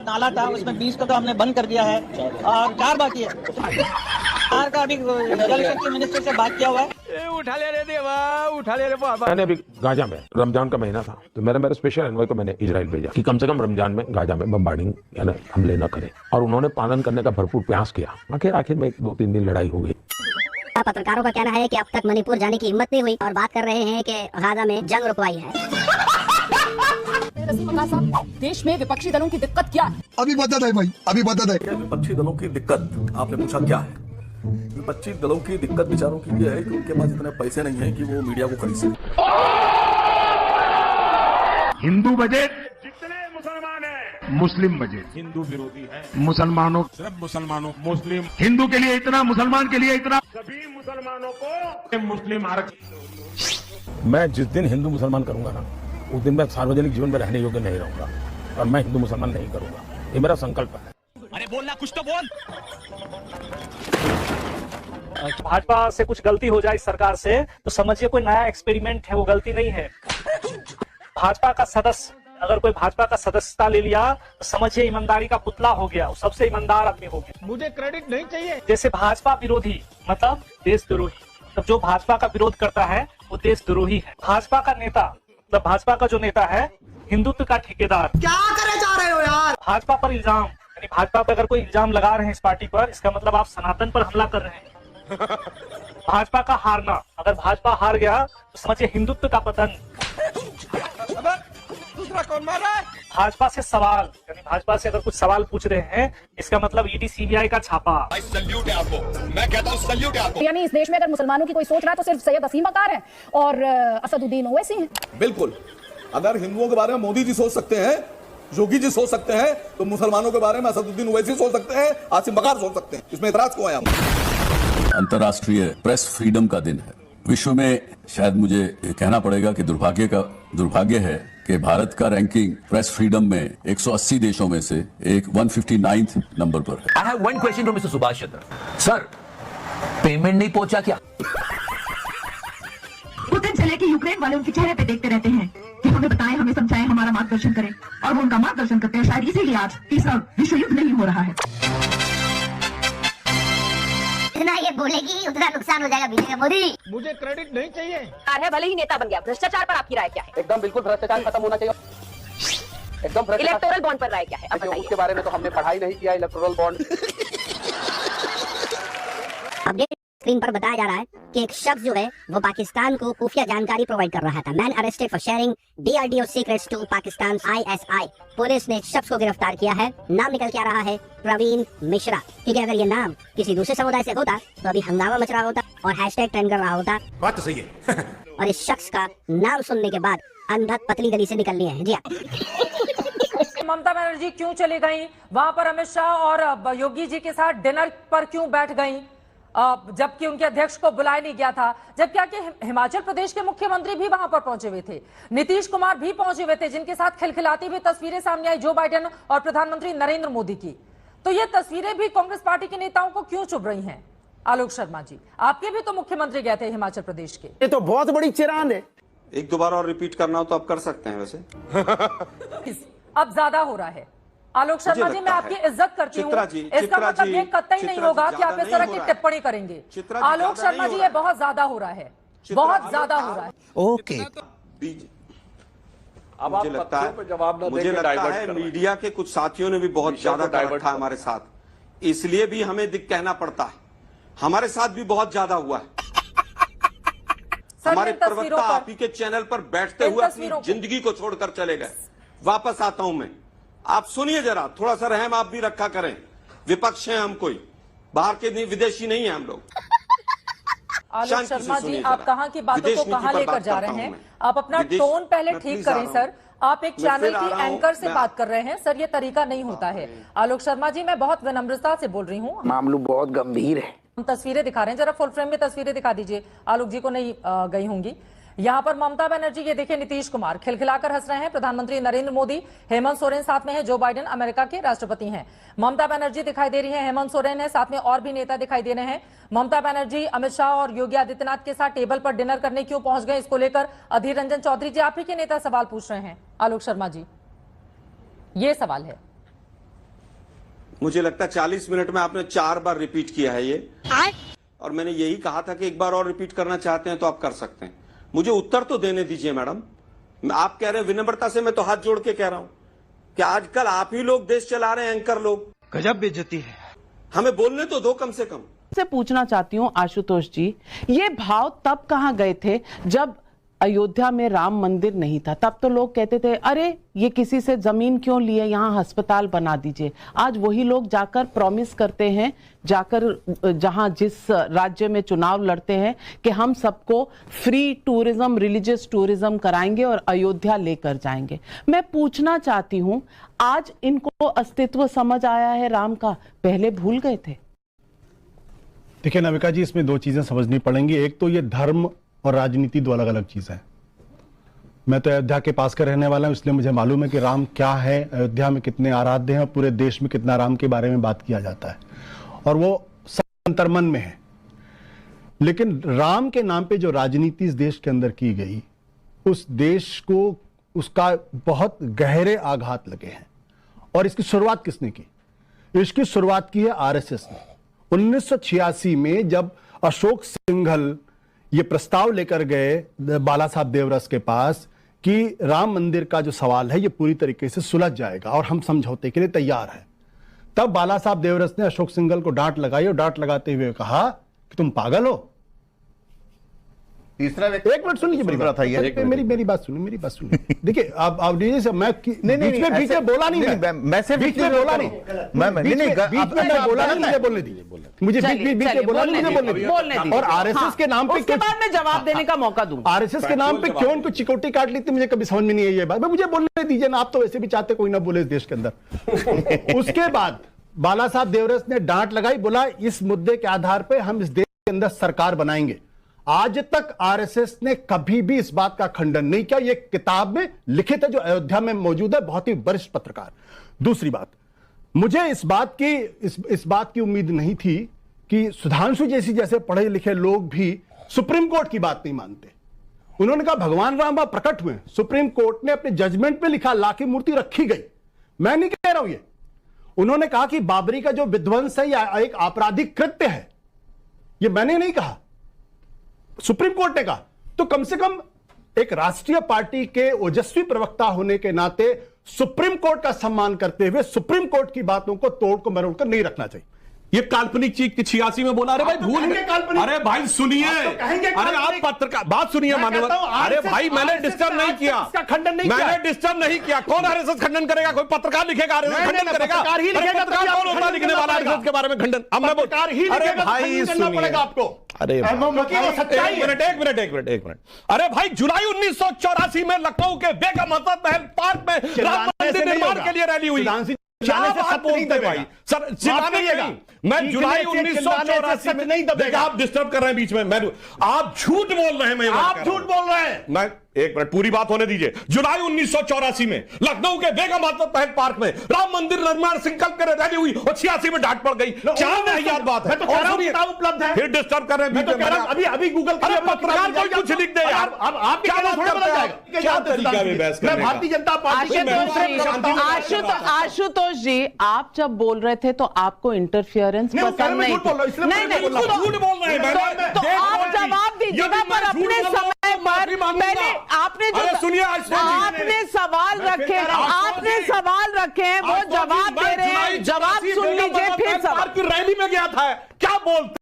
नाला था उसमें 20 को तो हमने बंद कर दिया है और 4 बाकी है। 4 का अभी जल शक्ति मिनिस्टर से बात किया हुआ है। उठा ले रे देवा, उठा ले रे बाबा। मैंने अभी गाजा में रमजान का महीना था तो मेरा स्पेशल एनवॉय को मैंने इजराइल भेजा कि कम से कम रमजान में गाजा में बम्बार्डिंग यानी हमले न करें, और उन्होंने पालन करने का भरपूर प्रयास किया। आखिर में 2-3 दिन लड़ाई हो गई। पत्रकारों का कहना है कि अब तक मणिपुर जाने की हिम्मत नहीं हुई और बात कर रहे हैं कि गाजा में जंग रुकवाई है। देश में विपक्षी दलों की दिक्कत क्या है? अभी बता है भाई, अभी बता है। विपक्षी दलों की दिक्कत आपने पूछा क्या है? विपक्षी दलों की दिक्कत विचारों की ये है कि उनके पास इतने पैसे नहीं है कि वो मीडिया को खरीद सके। हिंदू बजट जितने मुसलमान हैं, मुस्लिम बजट हिंदू विरोधी है। मुसलमानों सिर्फ मुसलमानों, मुस्लिम हिंदू के लिए इतना, मुसलमान के लिए इतना, सभी मुसलमानों को मुस्लिम आरक्षण। मैं जिस दिन हिंदू मुसलमान करूंगा ना, उस दिन मैं सार्वजनिक जीवन में रहने योग्य नहीं रहूंगा और मैं हिंदू मुसलमान नहीं करूंगा। ये मेरा संकल्प है। अरे बोलना कुछ तो बोल। भाजपा से कुछ गलती हो जाए इस सरकार से तो समझिए कोई नया एक्सपेरिमेंट है, वो गलती नहीं है। भाजपा का सदस्य अगर कोई भाजपा का सदस्यता ले लिया तो समझिए ईमानदारी का पुतला हो गया, वो सबसे ईमानदार आदमी हो गया। मुझे क्रेडिट नहीं चाहिए। जैसे भाजपा विरोधी मतलब देशद्रोही, तब जो भाजपा का विरोध करता है वो देशद्रोही है। भाजपा का नेता मतलब भाजपा का जो नेता है हिंदुत्व का ठेकेदार। क्या करे जा रहे हो यार? भाजपा पर इल्जाम, यानी भाजपा पर अगर कोई इल्जाम लगा रहे हैं इस पार्टी पर, इसका मतलब आप सनातन पर हमला कर रहे हैं। भाजपा का हारना, अगर भाजपा हार गया तो समझिए हिंदुत्व का पतन। दूसरा कौन मार रहा है? भाजपा से सवाल, यानी भाजपा से अगर कुछ सवाल पूछ रहे हैं इसका मतलब ईडी सीबीआई का छापा। सल्यूट है आपको, मैं कहता हूँ सल्यूट है आपको। यानी इस देश में अगर मुसलमानों की कोई सोच रहा है तो सिर्फ सैयद असीम अकार है और असदुद्दीन ओवैसी हैं। बिल्कुल, अगर हिंदुओं के बारे में मोदी जी सोच सकते हैं, योगी जी सोच सकते हैं, तो मुसलमानों के बारे में असदुद्दीन ओवैसी सोच सकते हैं, आसिम बकार सोच सकते हैं। इसमें इतराज क्यों है? अंतर्राष्ट्रीय प्रेस फ्रीडम का दिन है। विश्व में शायद मुझे कहना पड़ेगा कि दुर्भाग्य है कि भारत का रैंकिंग प्रेस फ्रीडम में 180 देशों में से एक 159th नंबर पर है। I have one question to mister Subhash Chandra sir, payment नहीं पहुंचा क्या? पुतिन चले कि यूक्रेन वाले उनके चेहरे पे देखते रहते हैं कि हमें बताएं, हमें समझाएं, हमारा मार्गदर्शन करें, और वो उनका मार्गदर्शन करते हैं। शायद इसीलिए आज तीसरा विश्व युद्ध नहीं हो रहा है। जितना ये बोलेगी उतना नुकसान हो जाएगा बीजेपी मोदी। मुझे क्रेडिट नहीं चाहिए। है भले ही नेता बन गया, भ्रष्टाचार पर आपकी राय क्या है? एकदम बिल्कुल भ्रष्टाचार खत्म होना चाहिए। एकदम इलेक्टोरल बॉन्ड पर राय क्या है? उसके बारे में तो हमने पढ़ाई नहीं किया, इलेक्टोरल बॉन्ड। अपडेट स्क्रीन पर बताया जा रहा है कि एक शख्स जो है वो पाकिस्तान को खुफिया जानकारी प्रोवाइड कर रहा था। Man arrested for sharing DRDO secrets to Pakistan ISI। Police ने शख्स को गिरफ्तार किया है। नाम निकल के आ रहा है प्रवीण मिश्रा, क्योंकि अगर ये नाम किसी दूसरे समुदाय से होता तो अभी हंगामा मच रहा होता और हैशटैग ट्रेंड कर रहा होता। बात तो सही है। और इस शख्स का नाम सुनने के बाद अंधक पतली गली से निकल लिए हैं। जी ममता बनर्जी क्यों चली गई वहां पर? अमित शाह और योगी जी के साथ डिनर पर क्यों बैठ गई जबकि उनके अध्यक्ष को बुलाया नहीं गया था? जबकि हिमाचल प्रदेश के मुख्यमंत्री भी वहां पर पहुंचे हुए थे, नीतीश कुमार भी पहुंचे हुए थे, जिनके साथ खिलखिलाती हुई तस्वीरें सामने आई जो बाइडेन और प्रधानमंत्री नरेंद्र मोदी की। तो ये तस्वीरें भी कांग्रेस पार्टी के नेताओं को क्यों चुभ रही हैं? आलोक शर्मा जी, आपके भी तो मुख्यमंत्री गए थे हिमाचल प्रदेश के। ये तो बहुत बड़ी चिरान है। एक दो बार और रिपीट करना हो तो आप कर सकते हैं। वैसे अब ज्यादा हो रहा है। आलोक शर्मा जी, मैं आपकी इज्जत करती हूँ, इसका मतलब ये कतई नहीं होगा कि आप इस तरह की टिप्पणी करेंगे। आलोक शर्मा जी, ये बहुत ज्यादा हो रहा है, बहुत ज्यादा हो रहा है। ओके, मुझे लगता है मीडिया के कुछ साथियों ने भी बहुत ज्यादा कर रखा है हमारे साथ, इसलिए भी हमें कहना पड़ता है। हमारे साथ भी बहुत ज्यादा हुआ है। हमारे प्रवक्ता आप ही के चैनल पर बैठते हुए अपनी जिंदगी को छोड़कर चले गए। वापस आता हूं मैं, आप सुनिए जरा, थोड़ा सा रहम आप भी रखा करें। विपक्ष हैं हम, कोई बाहर के नहीं, विदेशी नहीं है हम लोग। आलोक शर्मा जी, आप कहाँ की बातों को कहाँ लेकर जा रहे हैं? आप अपना टोन पहले ठीक करें सर। आप एक चैनल की एंकर से बात कर रहे हैं सर, ये तरीका नहीं होता है। आलोक शर्मा जी, मैं बहुत विनम्रता से बोल रही हूँ, मामला बहुत गंभीर है। हम तस्वीरें दिखा रहे हैं, जरा फुल फ्रेम में तस्वीरें दिखा दीजिए। आलोक जी को नहीं गई होंगी। यहाँ पर ममता बनर्जी, ये देखिए नीतीश कुमार खिलखिलाकर हंस रहे हैं, प्रधानमंत्री नरेंद्र मोदी, हेमंत सोरेन साथ में है, जो बाइडेन अमेरिका के राष्ट्रपति हैं। ममता बनर्जी दिखाई दे रही है, हेमंत सोरेन है, साथ में और भी नेता दिखाई दे रहे हैं। ममता बनर्जी अमित शाह और योगी आदित्यनाथ के साथ टेबल पर डिनर करने क्यों पहुंच गए, इसको लेकर अधीर रंजन चौधरी जी, आप ही के नेता सवाल पूछ रहे हैं। आलोक शर्मा जी, ये सवाल है। मुझे लगता है 40 मिनट में आपने 4 बार रिपीट किया है ये, और मैंने यही कहा था कि एक बार और रिपीट करना चाहते हैं तो आप कर सकते हैं। मुझे उत्तर तो देने दीजिए मैडम। आप कह रहे हैं विनम्रता से, मैं तो हाथ जोड़ के कह रहा हूं कि आजकल आप ही लोग देश चला रहे हैं, एंकर लोग। गजब बेइज्जती है। हमें बोलने तो दो कम से कम। से पूछना चाहती हूँ आशुतोष जी, ये भाव तब कहाँ गए थे जब अयोध्या में राम मंदिर नहीं था? तब तो लोग कहते थे अरे ये किसी से जमीन क्यों लिए, यहाँ अस्पताल बना दीजिए। आज वही लोग जाकर प्रॉमिस करते हैं, जाकर जहाँ जिस राज्य में चुनाव लड़ते हैं कि हम सबको फ्री टूरिज्म, रिलीजियस टूरिज्म कराएंगे और अयोध्या लेकर जाएंगे। मैं पूछना चाहती हूँ, आज इनको अस्तित्व समझ आया है राम का, पहले भूल गए थे? देखिए नाविका जी, इसमें दो चीजें समझनी पड़ेंगी। एक तो ये धर्म और राजनीति दो अलग अलग चीजें हैं। मैं तो अयोध्या के पास का रहने वाला हूं, इसलिए मुझे मालूम है कि राम क्या है, अयोध्या में कितने आराध्य हैं और पूरे देश में कितना राम के बारे में बात किया जाता है, और वो सब अंतर्मन में है। लेकिन राम के नाम पे जो राजनीति इस देश के अंदर की गई, उस देश को उसका बहुत गहरे आघात लगे हैं। और इसकी शुरुआत किसने की? इसकी शुरुआत की है आरएसएस ने। 1986 में जब अशोक सिंघल ये प्रस्ताव लेकर गए बाला साहब देवरस के पास कि राम मंदिर का जो सवाल है ये पूरी तरीके से सुलझ जाएगा और हम समझौते के लिए तैयार हैं, तब बाला साहब देवरस ने अशोक सिंघल को डांट लगाई और डांट लगाते हुए कहा कि तुम पागल हो। तीसरा एक मिनट सुनिए, मेरी बात सुनिए, देखिए आप मैं बीच में बोला नहीं, मैं सिर्फ बीच में बोला नहीं, मैं बोला नहीं, मुझे बोलने दीजिए, मुझे बीच में बोला नहीं, मुझे बोलने दीजिए। और आरएसएस के नाम पे उसके बाद मैं जवाब देने का मौका दूंगा। आरएसएस के नाम पे क्यों उनको चिकोटी काट ली थी, मुझे कभी समझ में नहीं आई ये बात। मुझे बोलने दीजिए ना, आप तो वैसे भी चाहते कोई ना बोले इस देश के अंदर। उसके बाद बाला साहब देवरस ने डांट लगाई, बोला इस मुद्दे के आधार पर हम इस देश के अंदर सरकार बनाएंगे। आज तक आरएसएस ने कभी भी इस बात का खंडन नहीं किया। ये किताब में लिखित है जो अयोध्या में मौजूद है, बहुत ही वरिष्ठ पत्रकार। दूसरी बात, मुझे इस बात की उम्मीद नहीं थी कि सुधांशु जैसे पढ़े लिखे लोग भी सुप्रीम कोर्ट की बात नहीं मानते। उन्होंने कहा भगवान राम वहां प्रकट हुए, सुप्रीम कोर्ट ने अपने जजमेंट में लिखा ला की मूर्ति रखी गई। मैं नहीं कह रहा हूं ये। उन्होंने कहा कि बाबरी का जो विध्वंस है या एक आपराधिक कृत्य है, ये मैंने नहीं कहा, सुप्रीम कोर्ट ने कहा। तो कम से कम एक राष्ट्रीय पार्टी के ओजस्वी प्रवक्ता होने के नाते सुप्रीम कोर्ट का सम्मान करते हुए सुप्रीम कोर्ट की बातों को तोड़ को मरोड़ कर नहीं रखना चाहिए। ये काल्पनिक चीज 86 में बोला। अरे भाई भूल गए। अरे भाई सुनिए, अरे आप पत्रकार बात सुनिए मानव। अरे भाई मैंने डिस्टर्ब नहीं किया, खंडन नहीं मैंने डिस्टर्ब नहीं किया। कौन आरएसएस खंडन करेगा? कोई पत्रकार लिखेगा आरएसएस खंडन करेगा? पत्रकार कौन होता है लिखने वाला आरएसएस के बारे में खंडन? अब मैं अरे भाई सुनिए आपको, अरे एक मिनट। अरे भाई जुलाई 1984 में लखनऊ के बेगम हसन महल पार्क में राम मंदिर निर्माण के लिए रैली हुई। भाई सर चिल्लाने, मैं जुलाई 1984 में नहीं, आप डिस्टर्ब कर रहे हैं बीच में। मैं आप झूठ बोल रहे हैं, आप झूठ बोल रहे हैं। मैं एक मिनट पूरी बात होने दीजिए। जुलाई 1984 में लखनऊ के बेगम हसन महल पार्क में राम मंदिर निर्माण संकल्प कर रैली हुई और 86 में डांट पड़ गई। क्या याद बात है? उपलब्ध है, फिर डिस्टर्ब कर रहे हैं। अभी गूगल पत्रकार कोई कुछ लिख दे यार। आप क्या तरीका है बहस करने का? भारतीय जनता पार्टी। आशुतोष जी, आप जब बोल रहे थे तो आपको इंटरफियरेंस पसंद नहीं थी। नहीं, झूठ बोल रहे हैं। तो आप जवाब दीजिएगा, पर अपने समय पर पहले आपने सवाल रखे, वो जवाब दे रहे हैं। जवाब सुन लीजिए, फिर सवाल की रैली में गया था, क्या बोलते